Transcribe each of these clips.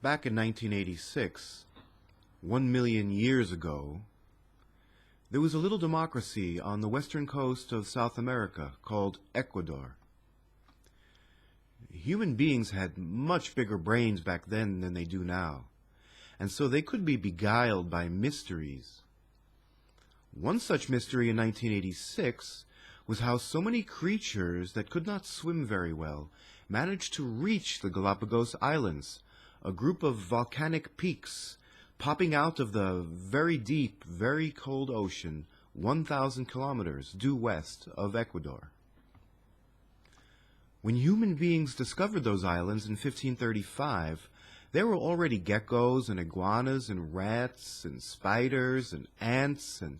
Back in 1986, 1 million years ago, there was a little democracy on the western coast of South America called Ecuador. Human beings had much bigger brains back then than they do now, and so they could be beguiled by mysteries. One such mystery in 1986 was how so many creatures that could not swim very well managed to reach the Galapagos Islands, a group of volcanic peaks popping out of the very deep, very cold ocean 1,000 kilometers due west of Ecuador. When human beings discovered those islands in 1535, there were already geckos and iguanas and rats and spiders and ants and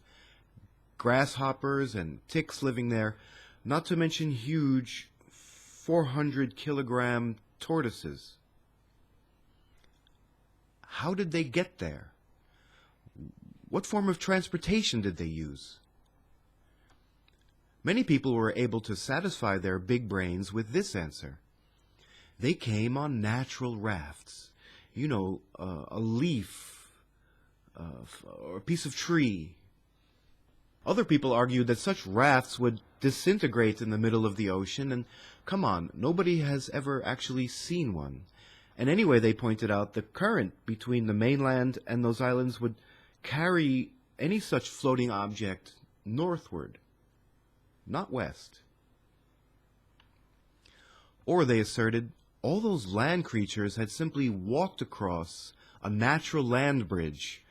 grasshoppers and ticks living there, not to mention huge 400-kilogram tortoises. How did they get there? What form of transportation did they use? Many people were able to satisfy their big brains with this answer. They came on natural rafts. A leaf, or a piece of tree. Other people argued that such rafts would disintegrate in the middle of the ocean, and come on, nobody has ever actually seen one. And anyway, they pointed out, the current between the mainland and those islands would carry any such floating object northward, not west. Or, they asserted, all those land creatures had simply walked across a natural land bridge,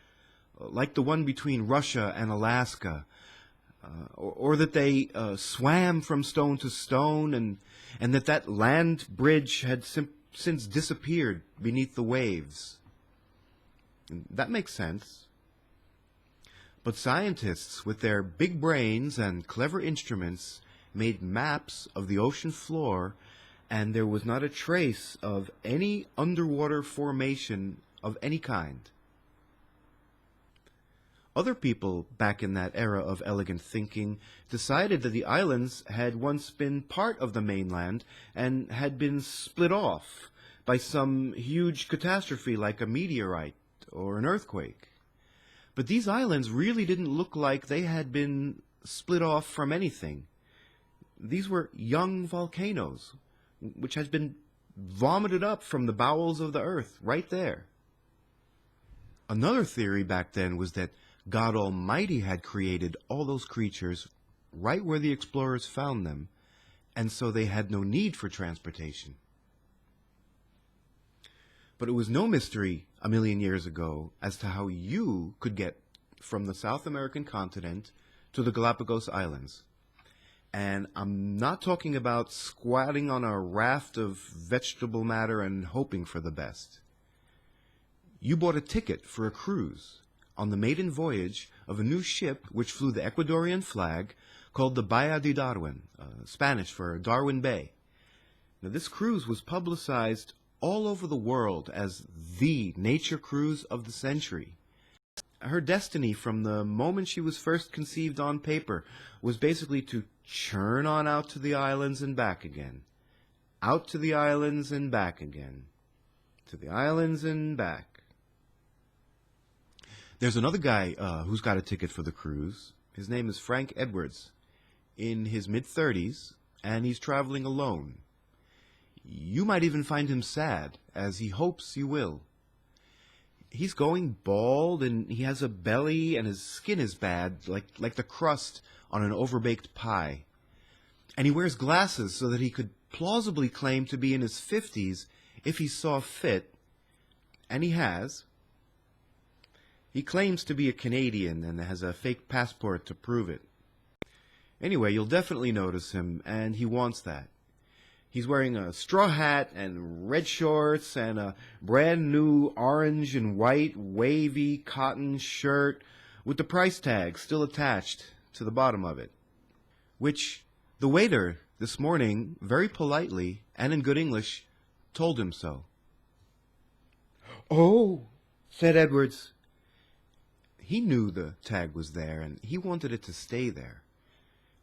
like the one between Russia and Alaska, or that they swam from stone to stone, and that land bridge had since disappeared beneath the waves. And that makes sense. But scientists, with their big brains and clever instruments, made maps of the ocean floor, and there was not a trace of any underwater formation of any kind. Other people back in that era of elegant thinking decided that the islands had once been part of the mainland and had been split off by some huge catastrophe like a meteorite or an earthquake. But these islands really didn't look like they had been split off from anything. These were young volcanoes, which had been vomited up from the bowels of the earth right there. Another theory back then was that God Almighty had created all those creatures right where the explorers found them, and so they had no need for transportation. But it was no mystery 1,000,000 years ago as to how you could get from the South American continent to the Galapagos Islands. And I'm not talking about squatting on a raft of vegetable matter and hoping for the best. You bought a ticket for a cruise on the maiden voyage of a new ship which flew the Ecuadorian flag called the Bahía de Darwin, Spanish for Darwin Bay. Now, this cruise was publicized all over the world as the nature cruise of the century. Her destiny from the moment she was first conceived on paper was basically to churn on out to the islands and back again. Out to the islands and back again. To the islands and back. There's another guy who's got a ticket for the cruise. His name is Frank Edwards, in his mid-30s, and he's traveling alone. You might even find him sad, as he hopes you will. He's going bald, and he has a belly, and his skin is bad, like the crust on an overbaked pie. And he wears glasses so that he could plausibly claim to be in his 50s if he saw fit, and he has. He claims to be a Canadian and has a fake passport to prove it. Anyway, you'll definitely notice him, and he wants that. He's wearing a straw hat and red shorts and a brand new orange and white wavy cotton shirt with the price tag still attached to the bottom of it, which the waiter this morning, very politely and in good English, told him so. "Oh," said Edwards. He knew the tag was there, and he wanted it to stay there.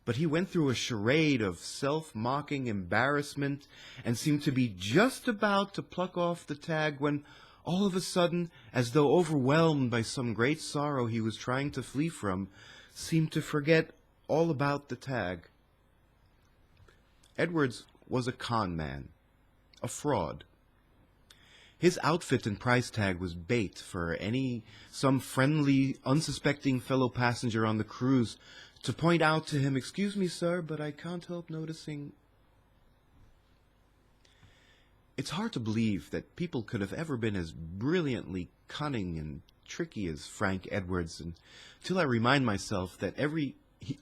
But he went through a charade of self-mocking embarrassment and seemed to be just about to pluck off the tag when all of a sudden, as though overwhelmed by some great sorrow he was trying to flee from, seemed to forget all about the tag. Edwards was a con man, a fraud. His outfit and price tag was bait for some friendly, unsuspecting fellow passenger on the cruise to point out to him, "Excuse me, sir, but I can't help noticing." It's hard to believe that people could have ever been as brilliantly cunning and tricky as Frank Edwards until I remind myself that every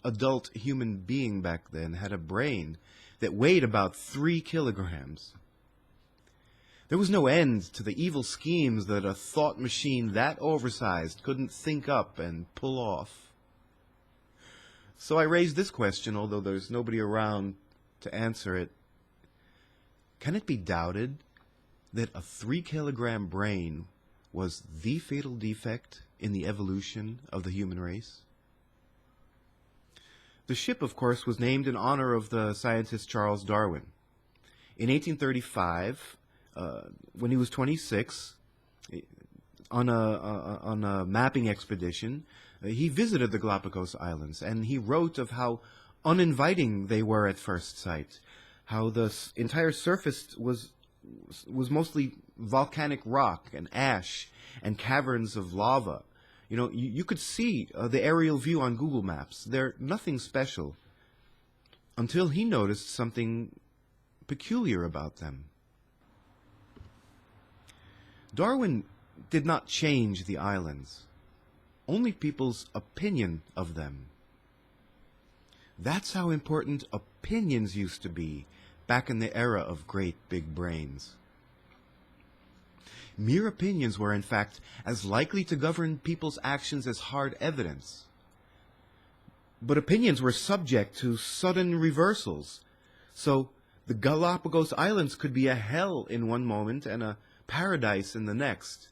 adult human being back then had a brain that weighed about 3 kilograms. There was no end to the evil schemes that a thought machine that oversized couldn't think up and pull off. So I raised this question, although there's nobody around to answer it. Can it be doubted that a 3-kilogram brain was the fatal defect in the evolution of the human race? The ship, of course, was named in honor of the scientist Charles Darwin. In 1835, when he was 26, on a mapping expedition, he visited the Galapagos Islands, and he wrote of how uninviting they were at first sight, how the entire surface was mostly volcanic rock and ash and caverns of lava. You know, you could see the aerial view on Google Maps. They're nothing special until he noticed something peculiar about them. Darwin did not change the islands, only people's opinion of them. That's how important opinions used to be back in the era of great big brains. Mere opinions were, in fact, as likely to govern people's actions as hard evidence. But opinions were subject to sudden reversals. So the Galapagos Islands could be a hell in one moment and a paradise in the next.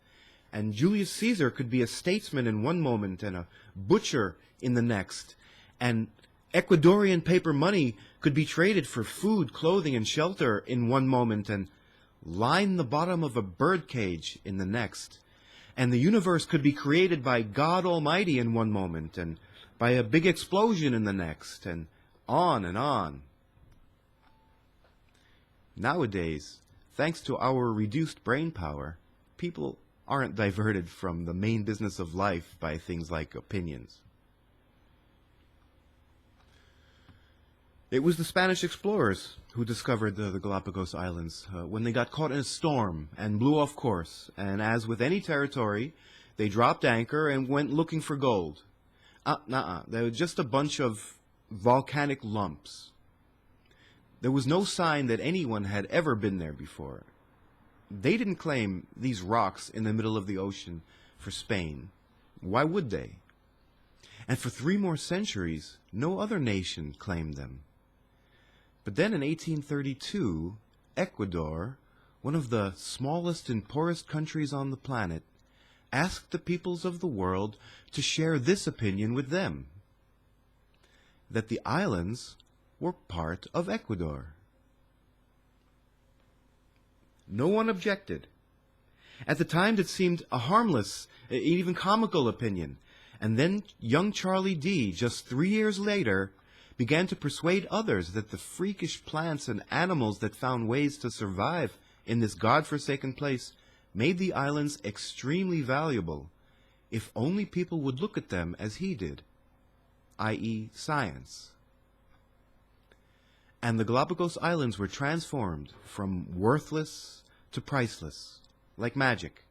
And Julius Caesar could be a statesman in one moment and a butcher in the next. And Ecuadorian paper money could be traded for food, clothing, and shelter in one moment and line the bottom of a bird cage in the next. And the universe could be created by God Almighty in one moment and by a big explosion in the next, and on and on. Nowadays, thanks to our reduced brain power, people aren't diverted from the main business of life by things like opinions. It was the Spanish explorers who discovered the Galapagos Islands when they got caught in a storm and blew off course. And as with any territory, they dropped anchor and went looking for gold. They were just a bunch of volcanic lumps. There was no sign that anyone had ever been there before. They didn't claim these rocks in the middle of the ocean for Spain. Why would they? And for 3 more centuries, no other nation claimed them. But then in 1832, Ecuador, one of the smallest and poorest countries on the planet, asked the peoples of the world to share this opinion with them, that the islands were part of Ecuador. No one objected. At the time, it seemed a harmless, even comical opinion. And then young Charlie D., just 3 years later, began to persuade others that the freakish plants and animals that found ways to survive in this God-forsaken place made the islands extremely valuable, if only people would look at them as he did, i.e. science. And the Galapagos Islands were transformed from worthless to priceless, like magic.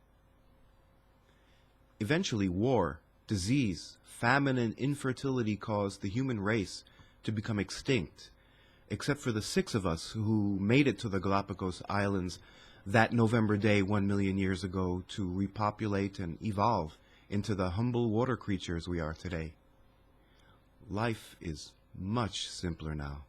Eventually, war, disease, famine, and infertility caused the human race to become extinct, except for the 6 of us who made it to the Galapagos Islands that November day 1 million years ago to repopulate and evolve into the humble water creatures we are today. Life is much simpler now.